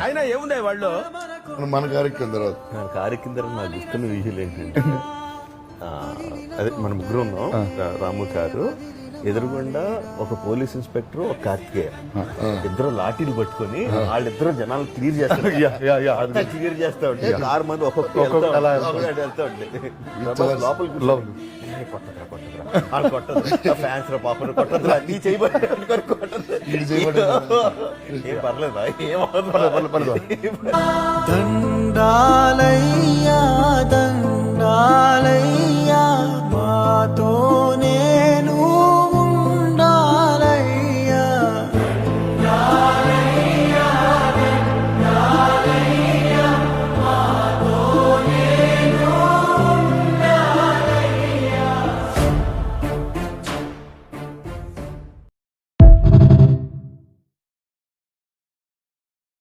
అయినా ఏముంది వాళ్ళు మన కార్యక్రమం తర్వాత నా కారు కింద నాకు ఇస్తున్న విజువల్ ఏంటంటే అదే మన ముగ్గురు ఉన్నాం, రాము కారు ఎదురుగుండా ఒక పోలీస్ ఇన్స్పెక్టర్, ఒక కార్తికేయ, ఇద్దరు లాఠీలు పట్టుకొని వాళ్ళిద్దరు జనాలు క్లియర్ చేస్తారు. క్లియర్ చేస్తా ఉంటే కారు మంది ఒక్కొక్క వెళ్తా ఉంటే లోపలికి కొట్టదు ఫ్యాన్స్ రా పాపను కొట్టదు, నీ చేయబడి ఏం పర్లేదు, దండాలయ్యా దండాలయ్యా